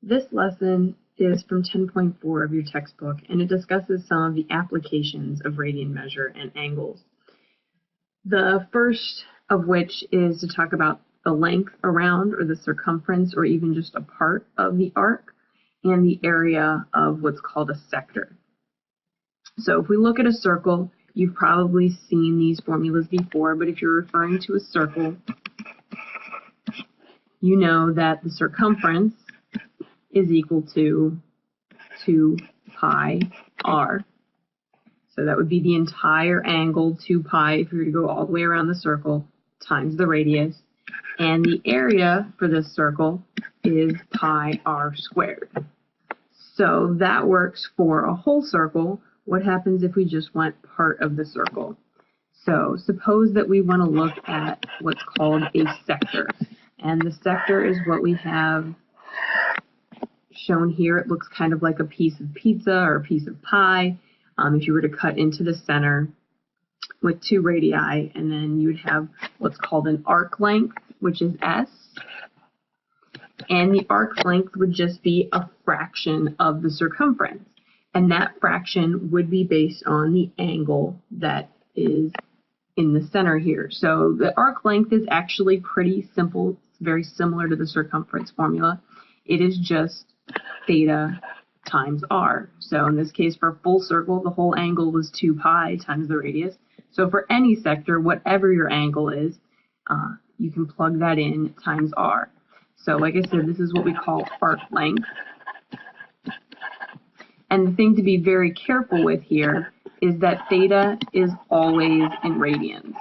This lesson is from 10.4 of your textbook, and it discusses some of the applications of radian measure and angles. The first of which is to talk about the length around, or the circumference, or even just a part of the arc, and the area of what's called a sector. So if we look at a circle, you've probably seen these formulas before, but if you're referring to a circle, you know that the circumference is equal to 2 pi r. So that would be the entire angle, 2 pi, if you were to go all the way around the circle, times the radius. And the area for this circle is pi r squared. So that works for a whole circle. What happens if we just want part of the circle? So suppose that we want to look at what's called a sector. And the sector is what we have shown here. It looks kind of like a piece of pizza or a piece of pie. If you were to cut into the center with 2 radii, and then you would have what's called an arc length, which is S. And the arc length would just be a fraction of the circumference. And that fraction would be based on the angle that is in the center here. So the arc length is actually pretty simple. It's very similar to the circumference formula. It is just theta times r. So in this case, for a full circle, the whole angle was 2 pi times the radius. So for any sector, whatever your angle is, you can plug that in times r. So like I said, this is what we call arc length. And the thing to be very careful with here is that theta is always in radians.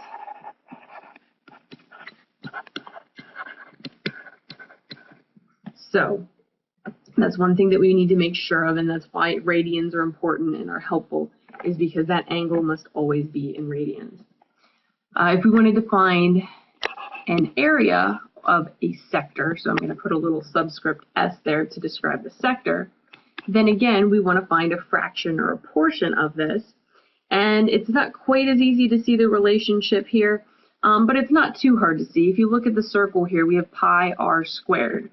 So that's one thing that we need to make sure of, and that's why radians are important and are helpful, is because that angle must always be in radians. If we wanted to find an area of a sector, so I'm going to put a little subscript s there to describe the sector, then again we want to find a fraction or a portion of this, and it's not quite as easy to see the relationship here, but it's not too hard to see. If you look at the circle here, we have pi r squared.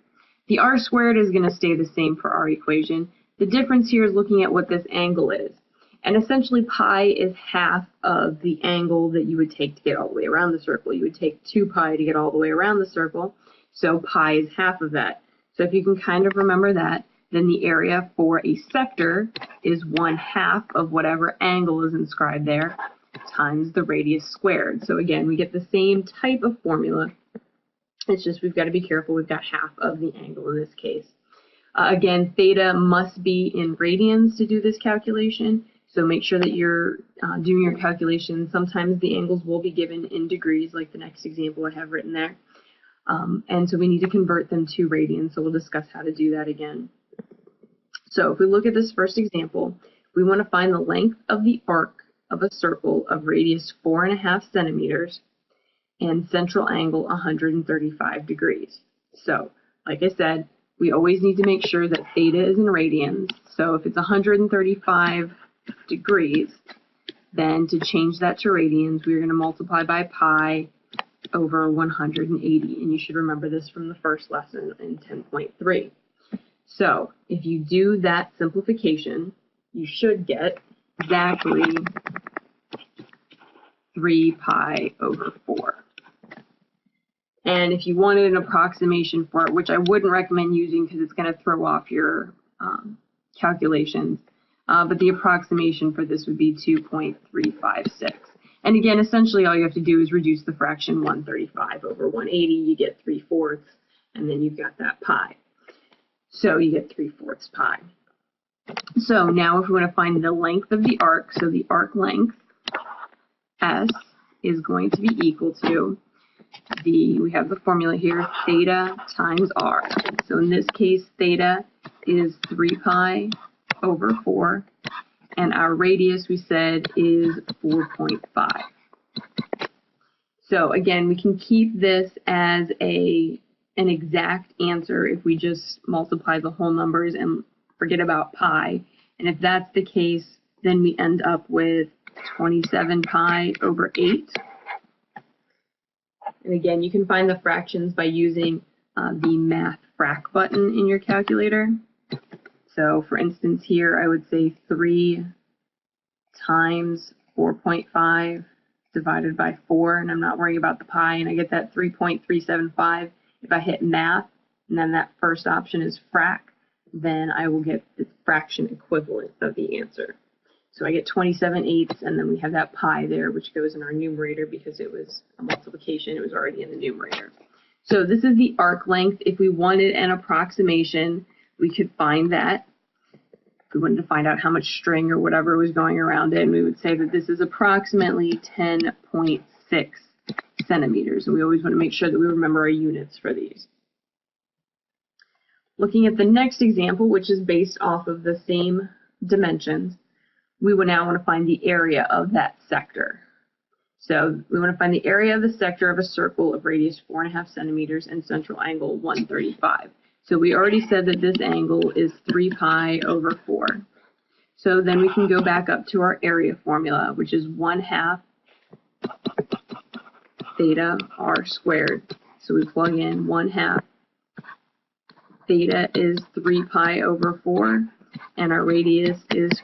The r squared is going to stay the same for our equation. The difference here is looking at what this angle is. And essentially pi is half of the angle that you would take to get all the way around the circle. You would take 2 pi to get all the way around the circle, so pi is half of that. So if you can kind of remember that, then the area for a sector is 1/2 of whatever angle is inscribed there times the radius squared. So again, we get the same type of formula. It's just we've got to be careful. We've got half of the angle in this case. Again, theta must be in radians to do this calculation. So make sure that you're doing your calculations. Sometimes the angles will be given in degrees, like the next example I have written there. And so we need to convert them to radians. So we'll discuss how to do that again. So if we look at this first example, we want to find the length of the arc of a circle of radius 4.5 centimeters and central angle 135 degrees. So like I said, we always need to make sure that theta is in radians. So if it's 135 degrees, then to change that to radians, we're going to multiply by pi over 180. And you should remember this from the first lesson in 10.3. So if you do that simplification, you should get exactly 3 pi over 4. And if you wanted an approximation for it, which I wouldn't recommend using because it's going to throw off your calculations, but the approximation for this would be 2.356. And again, essentially all you have to do is reduce the fraction 135 over 180. You get 3/4, and then you've got that pi. So you get 3/4 pi. So now if we want to find the length of the arc, so the arc length, S, is going to be equal to we have the formula here, theta times r. So in this case, theta is 3 pi over 4, and our radius, we said, is 4.5. So again, we can keep this as an exact answer if we just multiply the whole numbers and forget about pi. And if that's the case, then we end up with 27 pi over 8. And again, you can find the fractions by using the math frac button in your calculator. So for instance here, I would say 3 times 4.5 divided by 4, and I'm not worrying about the pi, and I get that 3.375. If I hit math, and then that first option is frac, then I will get the fraction equivalent of the answer. So I get 27/8, and then we have that pi there, which goes in our numerator because it was a multiplication. It was already in the numerator. So this is the arc length. If we wanted an approximation, we could find that. If we wanted to find out how much string or whatever was going around it, and we would say that this is approximately 10.6 centimeters. And we always want to make sure that we remember our units for these. Looking at the next example, which is based off of the same dimensions, we would now want to find the area of that sector. So we want to find the area of the sector of a circle of radius 4.5 centimeters and central angle 135. So we already said that this angle is 3 pi over 4. So then we can go back up to our area formula, which is 1/2 theta r squared. So we plug in 1/2 theta is 3 pi over 4, and our radius is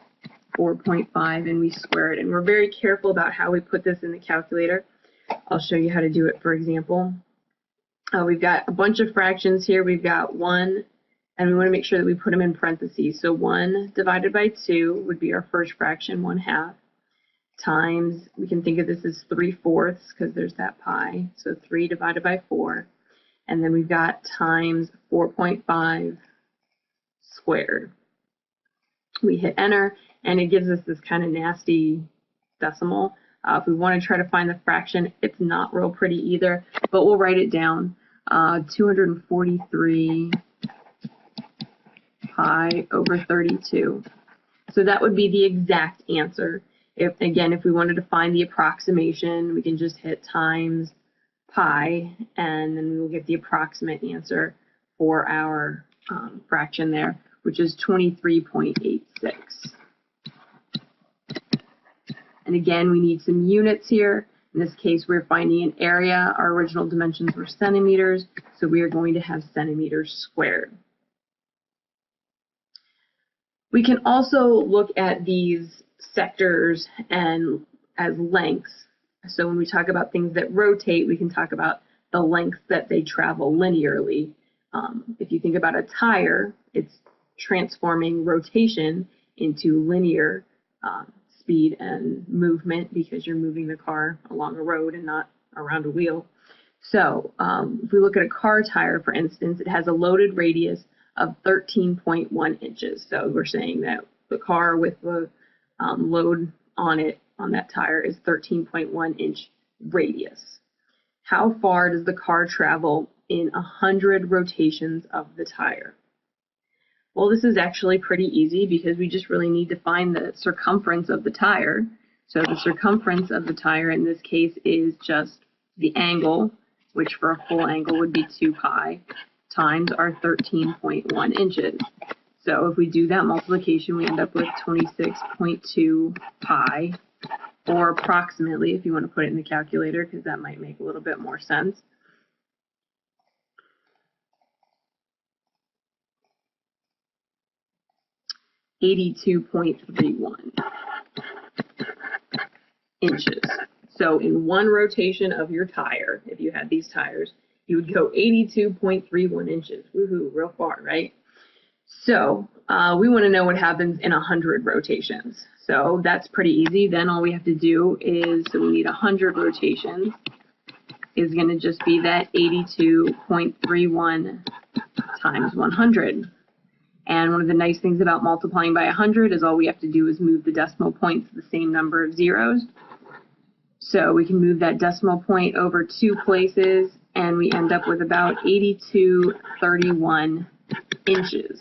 4.5, and we square it. And we're very careful about how we put this in the calculator. I'll show you how to do it, for example. We've got a bunch of fractions here. We've got 1, and we want to make sure that we put them in parentheses. So 1 divided by 2 would be our first fraction, 1/2, times, we can think of this as 3/4 because there's that pi. So 3 divided by 4. And then we've got times 4.5 squared. We hit enter, and it gives us this kind of nasty decimal. If we want to try to find the fraction, it's not real pretty either, but we'll write it down. 243 pi over 32. So that would be the exact answer. If we wanted to find the approximation, we can just hit times pi, and then we will get the approximate answer for our fraction there, which is 23.86. And again, we need some units here. In this case, we're finding an area. Our original dimensions were centimeters, so we are going to have centimeters squared. We can also look at these sectors and as lengths. So when we talk about things that rotate, we can talk about the lengths that they travel linearly. If you think about a tire, it's transforming rotation into linear speed and movement because you're moving the car along a road and not around a wheel. So if we look at a car tire, for instance, it has a loaded radius of 13.1 inches. So we're saying that the car with the load on it, on that tire, is 13.1 inch radius. How far does the car travel in 100 rotations of the tire? Well, this is actually pretty easy because we just really need to find the circumference of the tire. So the circumference of the tire in this case is just the angle, which for a full angle would be 2 pi, times our 13.1 inches. So if we do that multiplication, we end up with 26.2 pi, or approximately, if you want to put it in the calculator, because that might make a little bit more sense. (82.31 inches. So in one rotation of your tire, if you had these tires, you would go 82.31 inches. Woohoo, real far, right? So we want to know what happens in 100 rotations. So that's pretty easy. Then all we have to do is, so we need 100 rotations, is going to just be that 82.31 times 100. And one of the nice things about multiplying by 100 is all we have to do is move the decimal point to the same number of zeros. So we can move that decimal point over 2 places, and we end up with about 82.31 inches.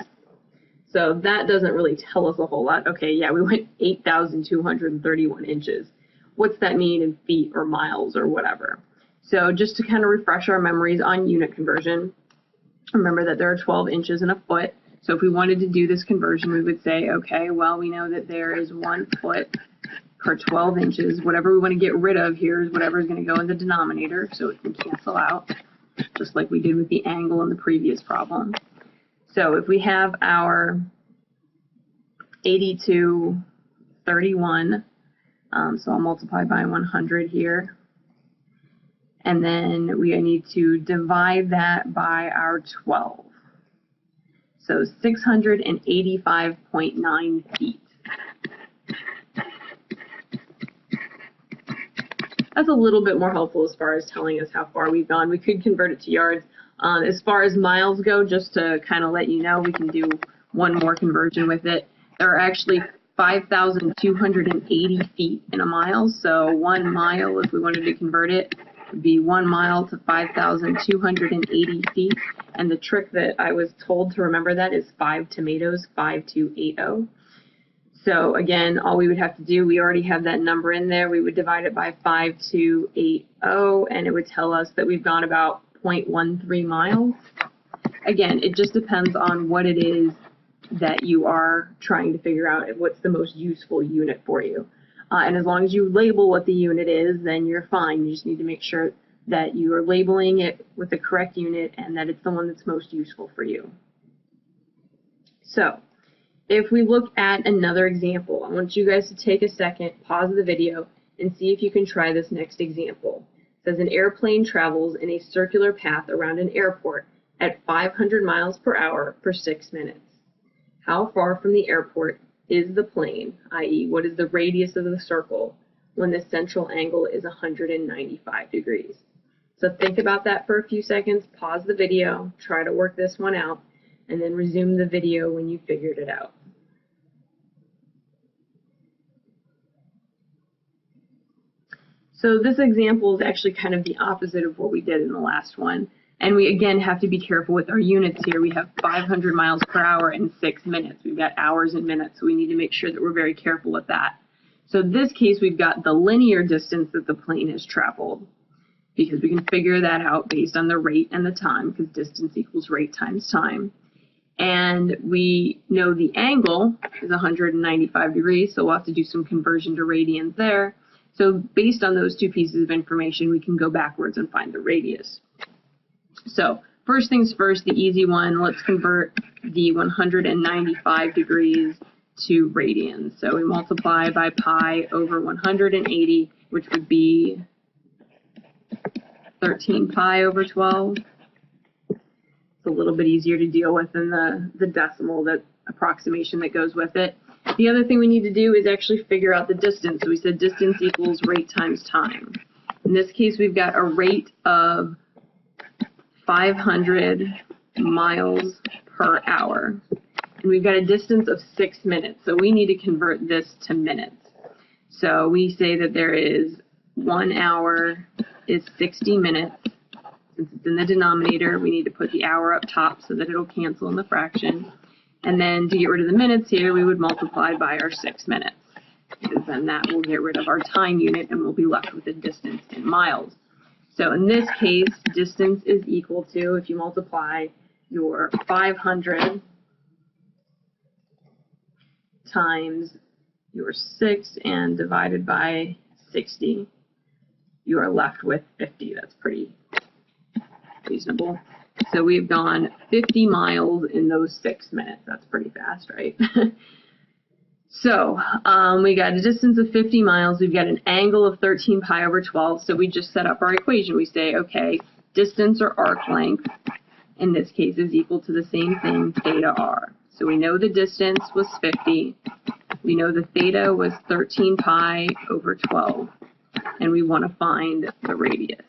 So that doesn't really tell us a whole lot. Okay, yeah, we went 8,231 inches. What's that mean in feet or miles or whatever? So just to kind of refresh our memories on unit conversion, remember that there are 12 inches in a foot. So if we wanted to do this conversion, we would say, okay, well, we know that there is 1 foot per 12 inches. Whatever we want to get rid of here is whatever is going to go in the denominator, so it can cancel out. just like we did with the angle in the previous problem. So if we have our 8231, so I'll multiply by 100 here, and then we need to divide that by our 12. So 685.9 feet. That's a little bit more helpful as far as telling us how far we've gone. We could convert it to yards. As far as miles go, just to kind of let you know, we can do one more conversion with it. There are actually 5,280 feet in a mile, so 1 mile, if we wanted to convert it, would be 1 mile to 5,280 feet. And the trick that I was told to remember that is 5 tomatoes, 5280. So again, all we would have to do, we already have that number in there. We would divide it by 5280, and it would tell us that we've gone about 0.13 miles. Again, it just depends on what it is that you are trying to figure out, what's the most useful unit for you. And as long as you label what the unit is, then you're fine. You just need to make sure that you are labeling it with the correct unit and that it's the one that's most useful for you. So, if we look at another example, I want you guys to take a second, pause the video, and see if you can try this next example. It says an airplane travels in a circular path around an airport at 500 miles per hour for 6 minutes. How far from the airport is the plane, i.e., what is the radius of the circle, when the central angle is 195 degrees? So think about that for a few seconds, pause the video, try to work this one out, and then resume the video when you figured it out. So this example is actually kind of the opposite of what we did in the last one. And we again have to be careful with our units here. We have 500 miles per hour in 6 minutes. We've got hours and minutes, so we need to make sure that we're very careful with that. So in this case, we've got the linear distance that the plane has traveled, because we can figure that out based on the rate and the time, because distance equals rate times time. And we know the angle is 195 degrees, so we'll have to do some conversion to radians there. So based on those two pieces of information, we can go backwards and find the radius. So first things first, the easy one, let's convert the 195 degrees to radians. So we multiply by pi over 180, which would be 13 pi over 12. It's a little bit easier to deal with than the decimal, that approximation that goes with it. The other thing we need to do is actually figure out the distance. So we said distance equals rate times time. In this case, we've got a rate of 500 miles per hour. And we've got a distance of 6 minutes. So we need to convert this to minutes. So we say that there is 1 hour is 60 minutes. Since it's in the denominator, we need to put the hour up top so that it'll cancel in the fraction. And then to get rid of the minutes here, we would multiply by our 6 minutes, because then that will get rid of our time unit and we'll be left with the distance in miles. So in this case, distance is equal to, if you multiply your 500 times your 6 and divided by 60, you are left with 50. That's pretty reasonable. So we've gone 50 miles in those 6 minutes. That's pretty fast, right? So we got a distance of 50 miles. We've got an angle of 13 pi over 12. So we just set up our equation. We say, okay, distance or arc length, in this case, is equal to the same thing, theta r. So we know the distance was 50. We know the theta was 13 pi over 12. And we want to find the radius.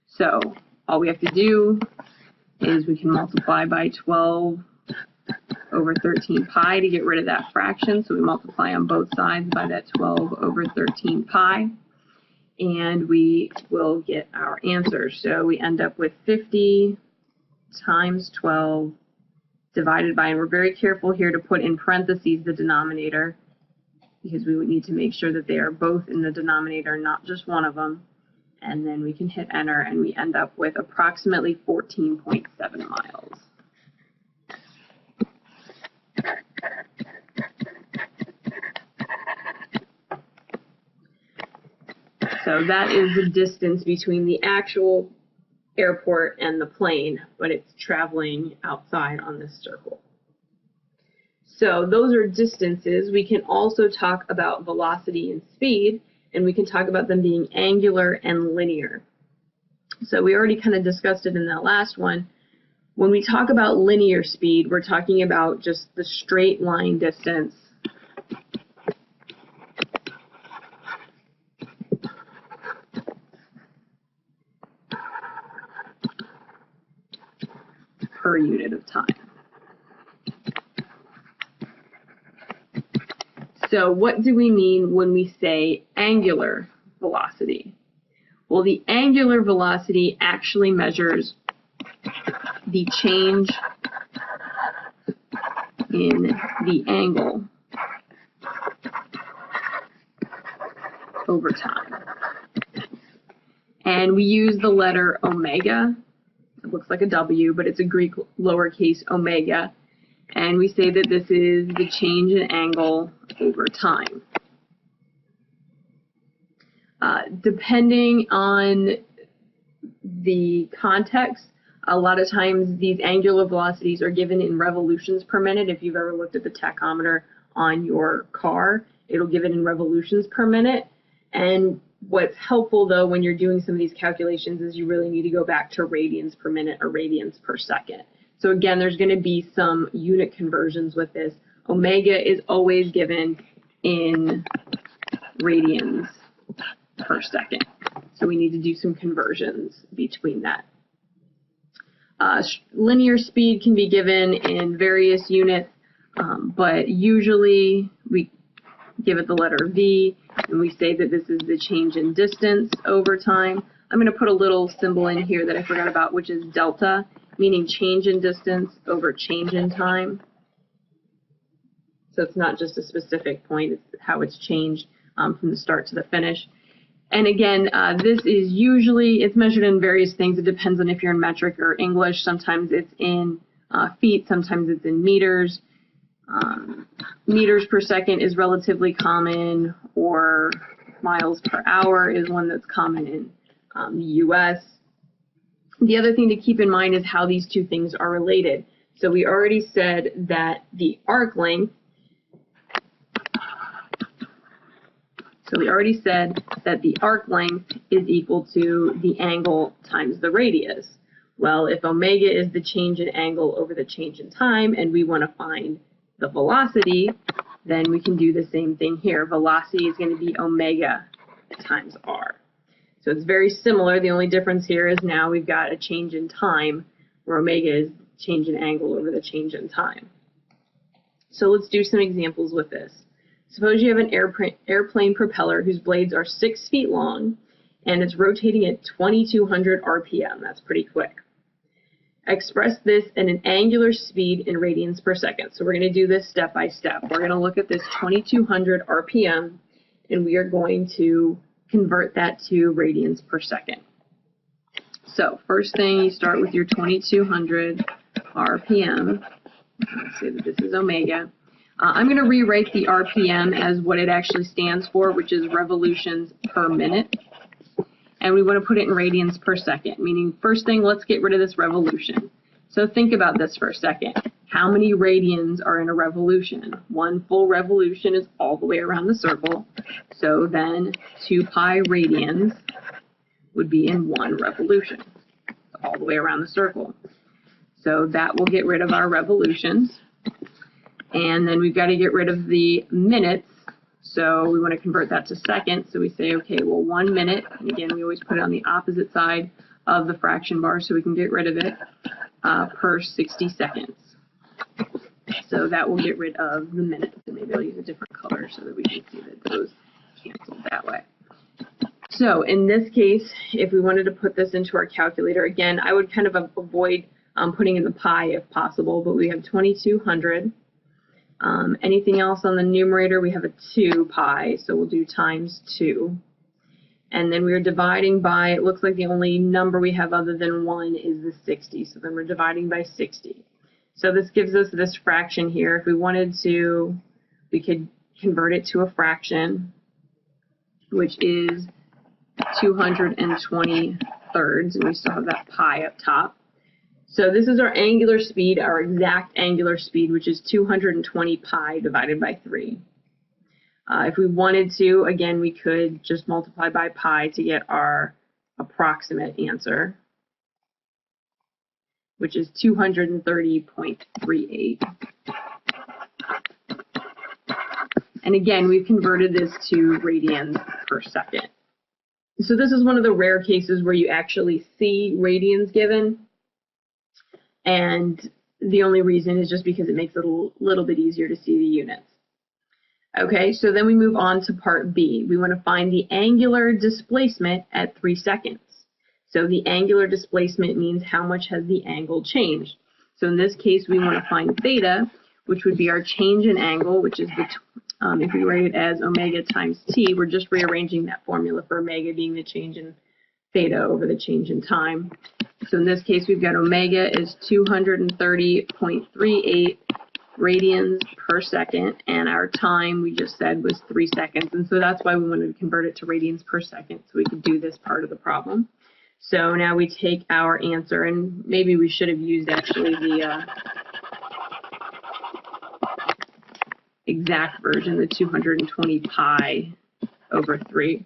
So all we have to do is we can multiply by 12 over 13 pi to get rid of that fraction. So we multiply on both sides by that 12 over 13 pi. And we will get our answer. So we end up with 50 times 12 divided by, and we're very careful here to put in parentheses the denominator, because we would need to make sure that they are both in the denominator, not just one of them. And then we can hit enter, and we end up with approximately 14.7 miles. So that is the distance between the actual airport and the plane, but it's traveling outside on this circle. So those are distances. We can also talk about velocity and speed, and we can talk about them being angular and linear. So we already kind of discussed it in that last one. When we talk about linear speed, we're talking about just the straight line distance per unit of time. So what do we mean when we say angular velocity? Well, the angular velocity actually measures the change in the angle over time. And we use the letter omega. It looks like a W, but it's a Greek lowercase omega. And we say that this is the change in angle over time. Depending on the context, a lot of times these angular velocities are given in revolutions per minute. If you've ever looked at the tachometer on your car, it'll give it in revolutions per minute. And what's helpful, though, when you're doing some of these calculations is you really need to go back to radians per minute or radians per second. So again, there's going to be some unit conversions with this. Omega is always given in radians per second. So we need to do some conversions between that. Linear speed can be given in various units, but usually we give it the letter V, and we say that this is the change in distance over time. I'm going to put a little symbol in here that I forgot about, which is delta, meaning change in distance over change in time. So it's not just a specific point, it's how it's changed from the start to the finish. And again, this is usually, it's measured in various things. It depends on if you're in metric or English. Sometimes it's in feet, sometimes it's in meters. Meters per second is relatively common, or miles per hour is one that's common in the US. The other thing to keep in mind is how these two things are related. So we already said that the arc length, is equal to the angle times the radius. Well, if omega is the change in angle over the change in time, and we want to find the velocity, then we can do the same thing here. Velocity is going to be omega times r. So it's very similar. The only difference here is now we've got a change in time, where omega is change in angle over the change in time. So let's do some examples with this. Suppose you have an airplane propeller whose blades are 6 feet long and it's rotating at 2200 RPM. That's pretty quick. Express this in an angular speed in radians per second. So we're going to do this step by step. We're going to look at this 2200 RPM and we are going to convert that to radians per second. So first thing, you start with your 2200 RPM. Let's say that this is omega. I'm going to rewrite the RPM as what it actually stands for, which is revolutions per minute. And we want to put it in radians per second, meaning first thing, let's get rid of this revolution. So think about this for a second. How many radians are in a revolution? One full revolution is all the way around the circle. So then 2 pi radians would be in one revolution, all the way around the circle. So that will get rid of our revolutions. And then we've got to get rid of the minutes. So we want to convert that to seconds. So we say, okay, well, 1 minute, and again, we always put it on the opposite side of the fraction bar so we can get rid of it, per 60 seconds. So that will get rid of the minutes. And maybe I'll use a different color so that we can see that those cancel that way. So in this case, if we wanted to put this into our calculator, again, I would kind of avoid putting in the pi if possible, but we have 2200. Anything else on the numerator, we have a 2 pi, so we'll do times 2. And then we're dividing by, it looks like the only number we have other than 1 is the 60, so then we're dividing by 60. So this gives us this fraction here. If we wanted to, we could convert it to a fraction, which is 220 thirds, and we still have that pi up top. So this is our angular speed, our exact angular speed, which is 220 pi divided by 3. If we wanted to, again, we could just multiply by pi to get our approximate answer, which is 230.38. And again, we've converted this to radians per second. So this is one of the rare cases where you actually see radians given, and the only reason is just because it makes it a little bit easier to see the units. Okay, so then we move on to part B. We want to find the angular displacement at 3 seconds. So the angular displacement means how much has the angle changed. So in this case, we want to find theta, which would be our change in angle, which is if we write it as omega times t, we're just rearranging that formula for omega being the change in theta over the change in time. So in this case, we've got omega is 230.38 radians per second, and our time we just said was 3 seconds. And so that's why we wanted to convert it to radians per second, so we could do this part of the problem. So now we take our answer, and maybe we should have used actually the exact version, the 220 pi over 3.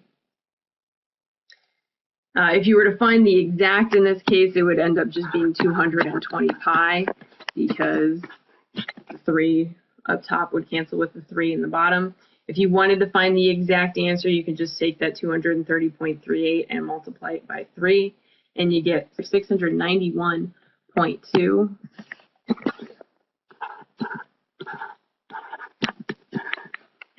If you were to find the exact in this case, it would end up just being 220 pi, because the 3 up top would cancel with the 3 in the bottom. If you wanted to find the exact answer, you could just take that 230.38 and multiply it by 3, and you get 691.2.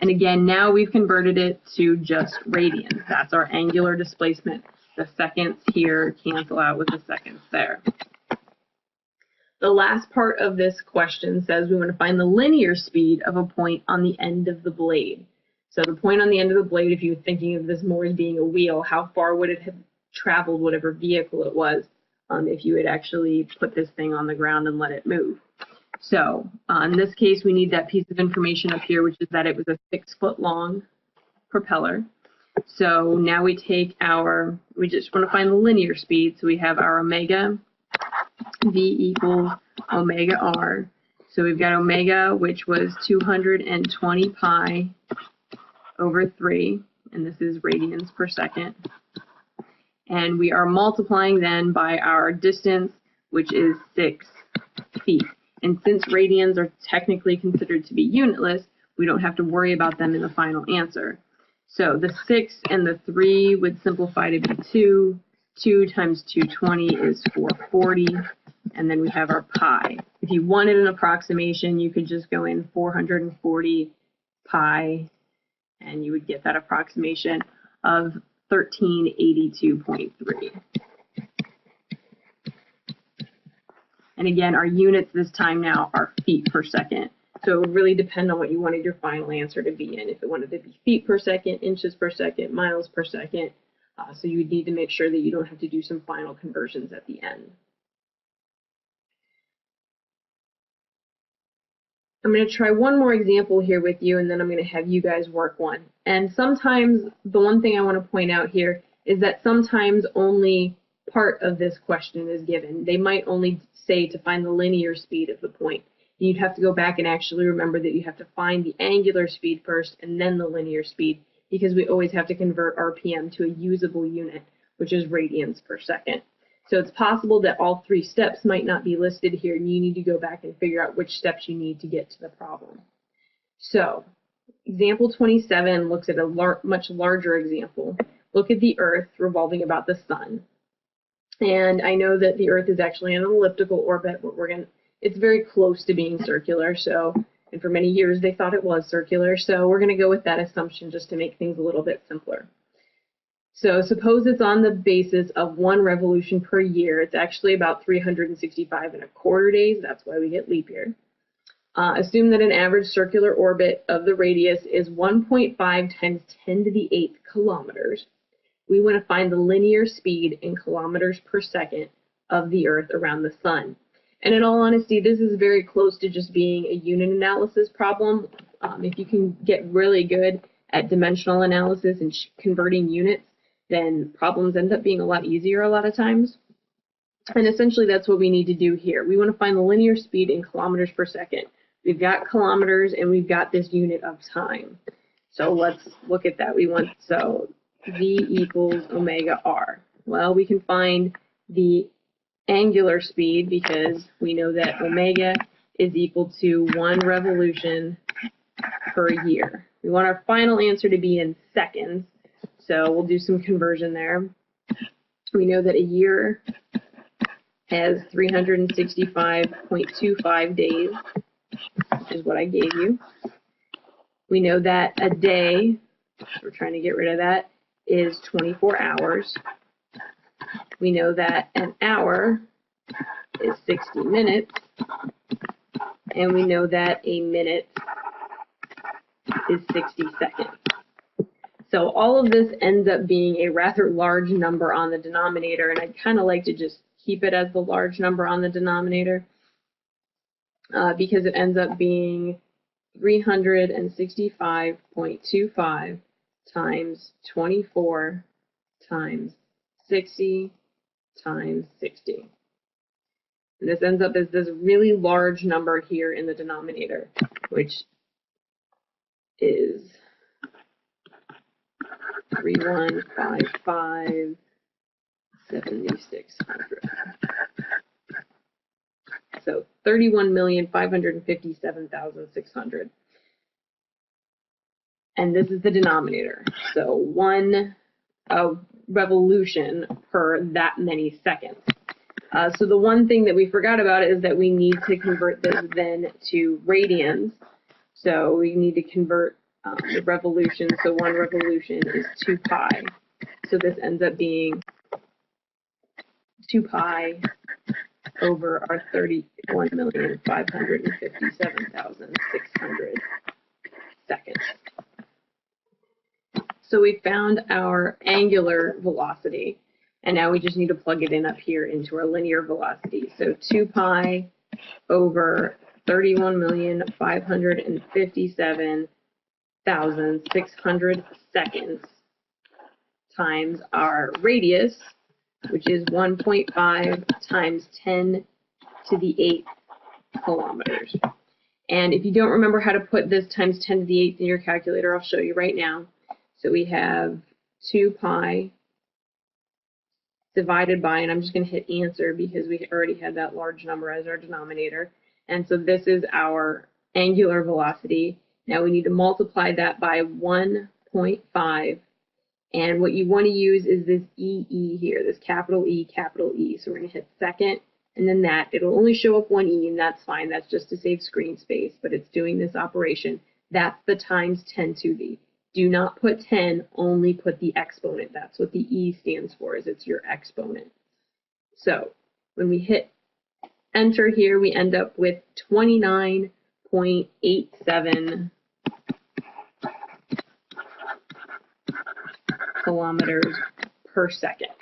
And again, now we've converted it to just radians. That's our angular displacement. The seconds here cancel out with the seconds there. The last part of this question says we want to find the linear speed of a point on the end of the blade. So the point on the end of the blade, if you're thinking of this more as being a wheel, how far would it have traveled, whatever vehicle it was, if you had actually put this thing on the ground and let it move. So in this case, we need that piece of information up here, which is that it was a 6-foot long propeller. So now we take we just want to find the linear speed. So we have our omega v equals omega r. So we've got omega, which was 220 pi over 3, and this is radians per second. And we are multiplying then by our distance, which is 6 feet. And since radians are technically considered to be unitless, we don't have to worry about them in the final answer. So the 6 and the 3 would simplify to be 2. 2 times 220 is 440. And then we have our pi. If you wanted an approximation, you could just go in 440 pi, and you would get that approximation of 1382.3. And again, our units this time now are feet per second. So it would really depend on what you wanted your final answer to be in. If it wanted to be feet per second, inches per second, miles per second. So you would need to make sure that you don't have to do some final conversions at the end. I'm going to try one more example here with you, and then I'm going to have you guys work one. And sometimes the one thing I want to point out here is that sometimes only part of this question is given. They might only say to find the linear speed of the point. You'd have to go back and actually remember that you have to find the angular speed first and then the linear speed, because we always have to convert RPM to a usable unit, which is radians per second. So it's possible that all 3 steps might not be listed here, and you need to go back and figure out which steps you need to get to the problem. So example 27 looks at a much larger example. Look at the Earth revolving about the sun. And I know that the Earth is actually in an elliptical orbit, but it's very close to being circular. So, and for many years they thought it was circular. So we're going to go with that assumption just to make things a little bit simpler. So suppose it's on the basis of 1 revolution per year. It's actually about 365¼ days. That's why we get leap year. Assume that an average circular orbit of the radius is 1.5 times 10 to the 8th kilometers. We want to find the linear speed in kilometers per second of the Earth around the sun. And in all honesty, this is very close to just being a unit analysis problem. If you can get really good at dimensional analysis and converting units, then problems end up being a lot easier a lot of times. And essentially that's what we need to do here. We want to find the linear speed in kilometers per second. We've got kilometers and we've got this unit of time. So let's look at that. So v equals omega r. Well, we can find the angular speed because we know that omega is equal to 1 revolution per year. We want our final answer to be in seconds, so we'll do some conversion there. We know that a year has 365.25 days, which is what I gave you. We know that a day, we're trying to get rid of that, is 24 hours. We know that an hour is 60 minutes, and we know that a minute is 60 seconds. So all of this ends up being a rather large number on the denominator, and I'd kind of like to just keep it as the large number on the denominator because it ends up being 365.25 times 24 times 60 times 60. And this ends up as this really large number here in the denominator, which is 3155,7600. So 31,557,600. And this is the denominator. So 1 revolution per that many seconds. So the one thing that we forgot about is that we need to convert this then to radians. So we need to convert the revolution. So 1 revolution is 2 pi. So this ends up being 2 pi over our 31,557,600 seconds. So we found our angular velocity, and now we just need to plug it in up here into our linear velocity. So 2 pi over 31,557,600 seconds times our radius, which is 1.5 times 10 to the 8th kilometers. And if you don't remember how to put this times 10 to the 8th in your calculator, I'll show you right now. So we have 2 pi divided by, and I'm just going to hit answer because we already had that large number as our denominator. And so this is our angular velocity. Now we need to multiply that by 1.5. And what you want to use is this EE here, this capital E, capital E. So we're going to hit second, and then that. It'll only show up one E, and that's fine. That's just to save screen space, but it's doing this operation. That's the times 10 to the. Do not put 10, only put the exponent. That's what the E stands for, is it's your exponent. So when we hit enter here, we end up with 29.87 kilometers per second.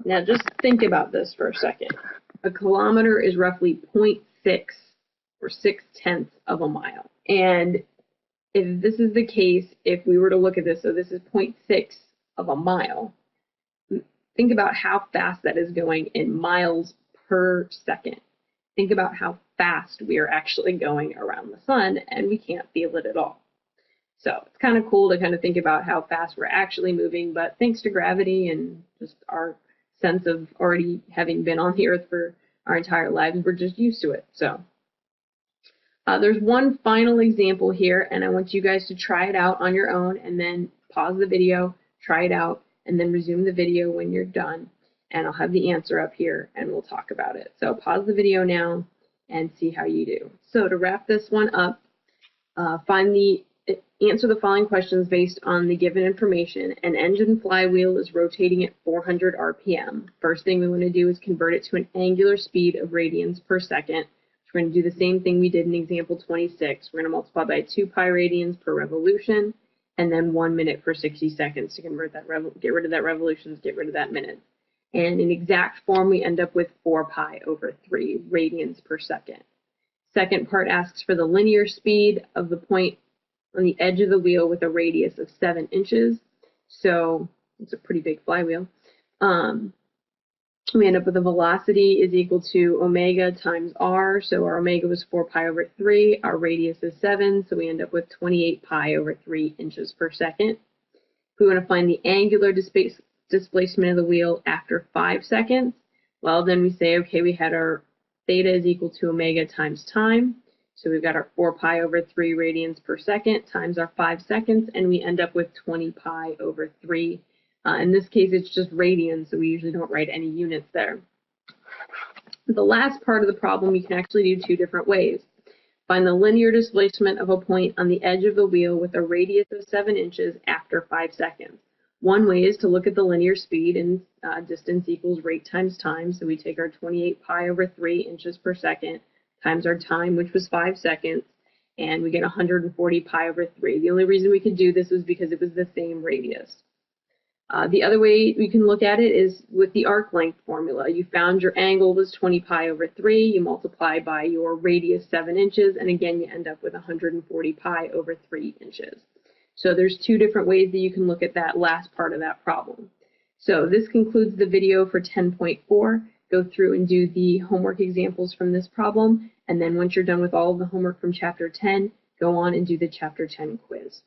Now just think about this for a second. A kilometer is roughly 0.6 or 6/10 of a mile. And if this is the case, if we were to look at this, so this is 0.6 of a mile, think about how fast that is going in miles per second. Think about how fast we are actually going around the sun, and we can't feel it at all. So it's kind of cool to kind of think about how fast we're actually moving, but thanks to gravity and just our sense of already having been on the earth for our entire lives, we're just used to it. So there's one final example here, and I want you guys to try it out on your own and then pause the video, try it out, and then resume the video when you're done. And I'll have the answer up here and we'll talk about it. So pause the video now and see how you do. So to wrap this one up, answer the following questions based on the given information. An engine flywheel is rotating at 400 RPM. First thing we want to do is convert it to an angular speed of radians per second. We're going to do the same thing we did in example 26. We're going to multiply by 2 pi radians per revolution, and then 1 minute for 60 seconds to convert that, get rid of that revolutions, get rid of that minute. And in exact form, we end up with 4 pi over 3 radians per second. Second part asks for the linear speed of the point on the edge of the wheel with a radius of 7 inches. So it's a pretty big flywheel. We end up with a velocity is equal to omega times r. So our omega was 4 pi over 3. Our radius is 7. So we end up with 28 pi over 3 inches per second. If we want to find the angular displacement of the wheel after 5 seconds, well, then we say, okay, we had our theta is equal to omega times time. So we've got our 4 pi over 3 radians per second times our 5 seconds, and we end up with 20 pi over 3. In this case, it's just radians, so we usually don't write any units there. The last part of the problem, you can actually do 2 different ways. Find the linear displacement of a point on the edge of the wheel with a radius of 7 inches after 5 seconds. One way is to look at the linear speed, and distance equals rate times time. So we take our 28 pi over 3 inches per second times our time, which was 5 seconds, and we get 140 pi over 3. The only reason we could do this was because it was the same radius. The other way we can look at it is with the arc length formula. You found your angle was 20 pi over 3. You multiply by your radius 7 inches, and again, you end up with 140 pi over 3 inches. So there's 2 different ways that you can look at that last part of that problem. So this concludes the video for 10.4. Go through and do the homework examples from this problem, and then once you're done with all of the homework from Chapter 10, go on and do the Chapter 10 quiz.